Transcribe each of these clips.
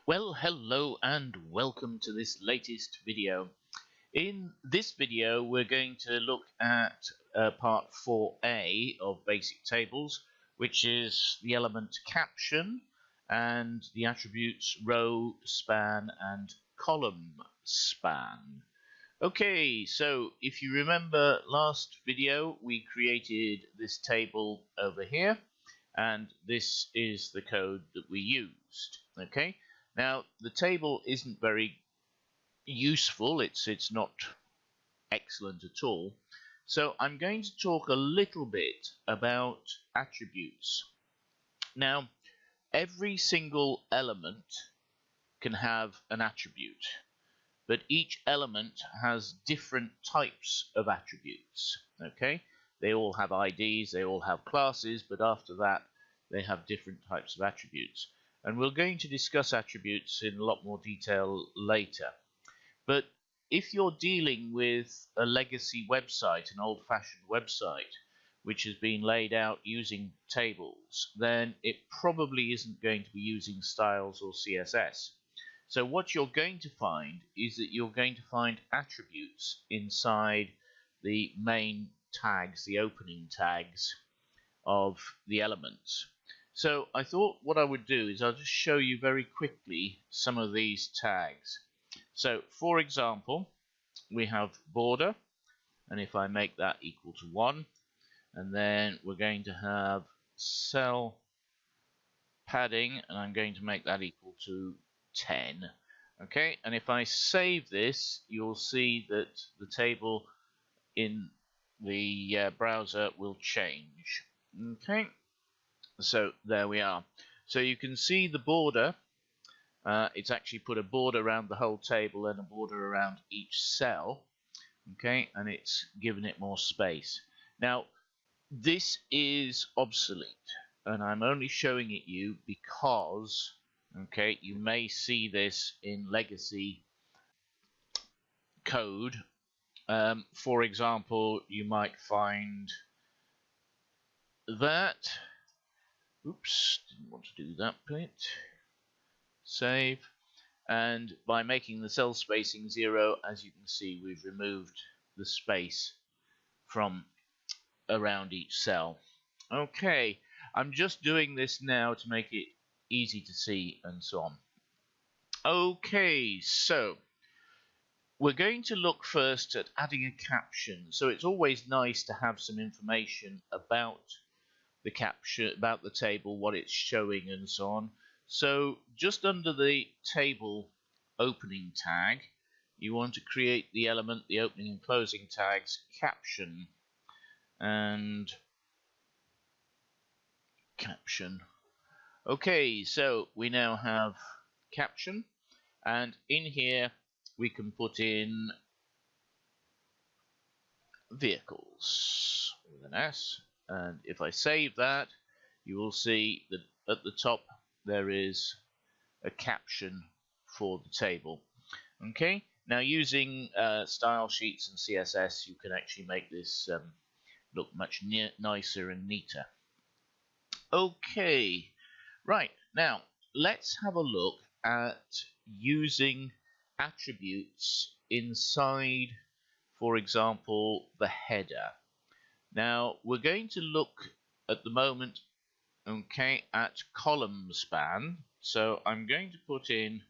Well, hello and welcome to this latest video. In this video, we're going to look at part 4a of basic tables, which is the element caption and the attributes row, span, and column span. Okay, so if you remember last video, we created this table over here, and this is the code that we used. Okay. Now, the table isn't very useful, it's not excellent at all. So I'm going to talk a little bit about attributes. Now, every single element can have an attribute, but each element has different types of attributes. Okay? They all have IDs, they all have classes, but after that, they have different types of attributes. And we're going to discuss attributes in a lot more detail later. But if you're dealing with a legacy website, an old-fashioned website, which has been laid out using tables, then it probably isn't going to be using styles or CSS. So what you're going to find is that you're going to find attributes inside the main tags, the opening tags of the elements. So I thought what I would do is I'll just show you very quickly some of these tags. So for example, we have border, and if I make that equal to 1, and then we're going to have cell padding, and I'm going to make that equal to 10. Okay, and if I save this, you'll see that the table in the browser will change. Okay. So there we are. So you can see the border. It's actually put a border around the whole table and a border around each cell. Okay, and it's given it more space. Now, this is obsolete, and I'm only showing it you because, okay, you may see this in legacy code. For example, you might find that. Oops, didn't want to do that bit. Save. And by making the cell spacing 0, as you can see, we've removed the space from around each cell. Okay, I'm just doing this now to make it easy to see and so on. Okay, so we're going to look first at adding a caption. So it's always nice to have some information about the caption, about the table, what it's showing and so on. So just under the table opening tag, you want to create the element, the opening and closing tags, caption and caption. Okay, so we now have caption, and in here we can put in vehicles with an S. And if I save that, you will see that at the top there is a caption for the table. Okay, now using style sheets and CSS, you can actually make this look much nicer and neater. Okay, right, now let's have a look at using attributes inside, for example, the header. Now, we're going to look at the moment, okay, at column span. So I'm going to put in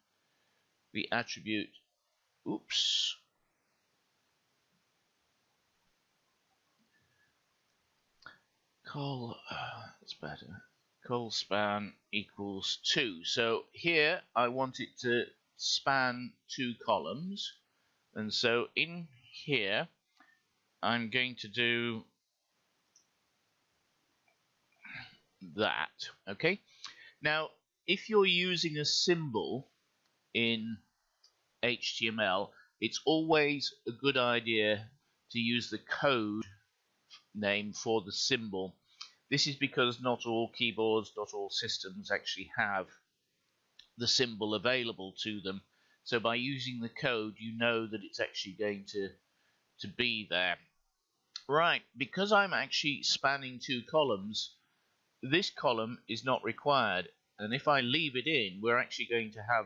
the attribute, oops, that's better, col span equals 2. So here I want it to span 2 columns, and so in here I'm going to do that. Okay, now if you're using a symbol in HTML, it's always a good idea to use the code name for the symbol. This is because not all keyboards, not all systems actually have the symbol available to them. So by using the code, you know that it's actually going to be there. Right, because I'm actually spanning 2 columns, this column is not required. and if I leave it in, we're actually going to have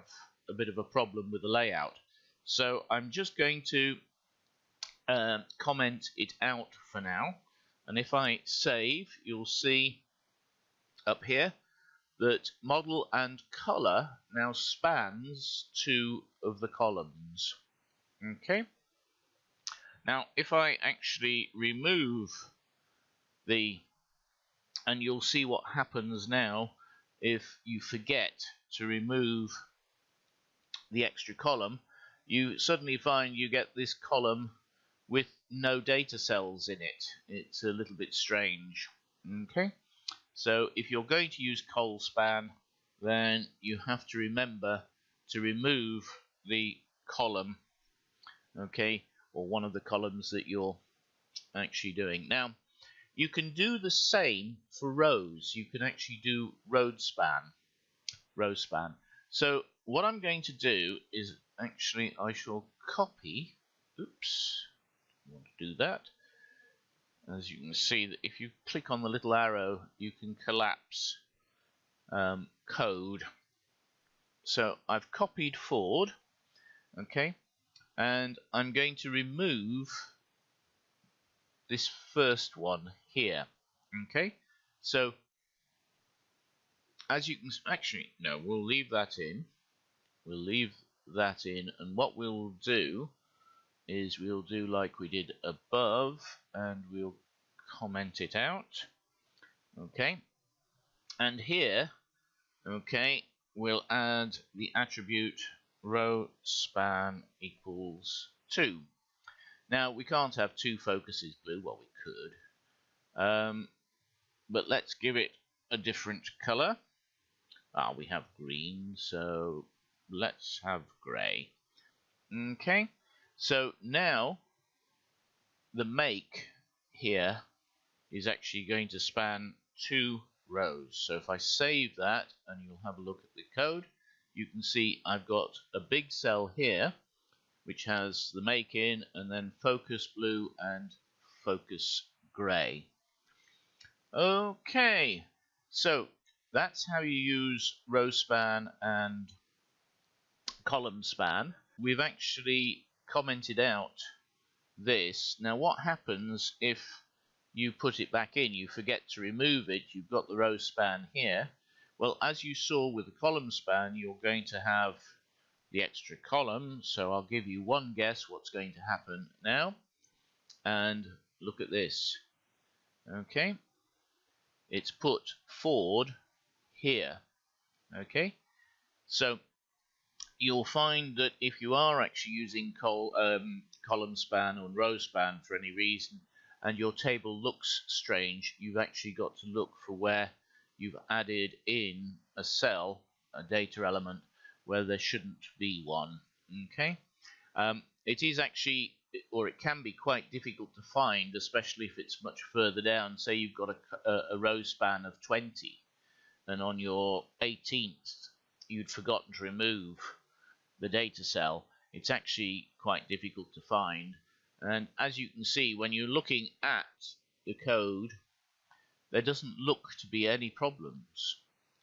a bit of a problem with the layout. So I'm just going to comment it out for now, and if I save, you'll see up here that model and color now spans 2 of the columns. Okay. Now if I actually remove and you'll see what happens now if you forget to remove the extra column, you suddenly find you get this column with no data cells in it. It's a little bit strange. Okay, so if you're going to use col span, then you have to remember to remove the column, okay, or one of the columns that you're actually doing. Now you can do the same for rows. You can actually do row span. So what I'm going to do is actually I shall copy, oops, I want to do that. As you can see, that if you click on the little arrow, you can collapse code. So I've copied forward, okay, and I'm going to remove this first one here. Okay, so as you can actually, no, we'll leave that in. We'll leave that in, and what we'll do is we'll do like we did above, and we'll comment it out. Okay, and here, okay, we'll add the attribute row span equals 2. Now we can't have 2 focuses blue. Well, we could, but let's give it a different color. We have green, so let's have gray. Okay, so now the make here is actually going to span 2 rows. So if I save that and you'll have a look at the code, you can see I've got a big cell here which has the make in, and then focus blue and focus gray. Okay, so that's how you use row span and column span. We've actually commented out this. Now what happens if you put it back in, you forget to remove it, you've got the row span here? Well, as you saw with the column span, you're going to have the extra column, so I'll give you one guess what's going to happen now, and look at this. Okay, it's put forward here. Okay, so you'll find that if you are actually using column span or row span for any reason, and your table looks strange, you've actually got to look for where you've added in a cell, a data element, where there shouldn't be one. Okay, it is actually, or it can be quite difficult to find, especially if it's much further down. Say you've got a row span of 20, and on your 18th you'd forgotten to remove the data cell. It's actually quite difficult to find, and as you can see, when you're looking at the code, there doesn't look to be any problems.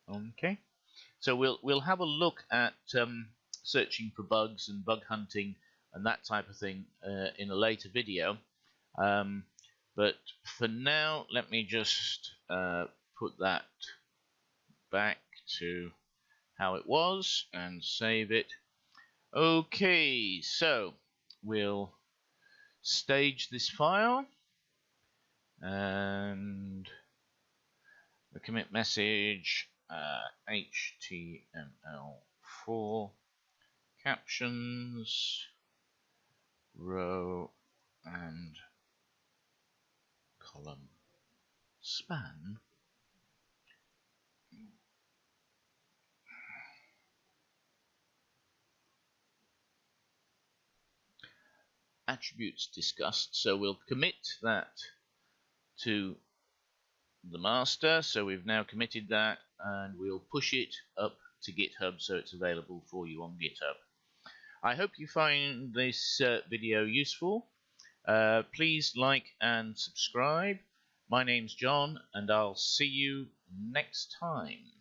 Okay, so we'll have a look at searching for bugs and bug hunting and that type of thing in a later video, but for now let me just put that back to how it was and save it. Okay, so we'll stage this file, and the commit message HTML4 captions row and column span attributes discussed. So we'll commit that to the master. So we've now committed that, and we'll push it up to GitHub so it's available for you on GitHub. I hope you find this video useful. Please like and subscribe. My name's John, and I'll see you next time.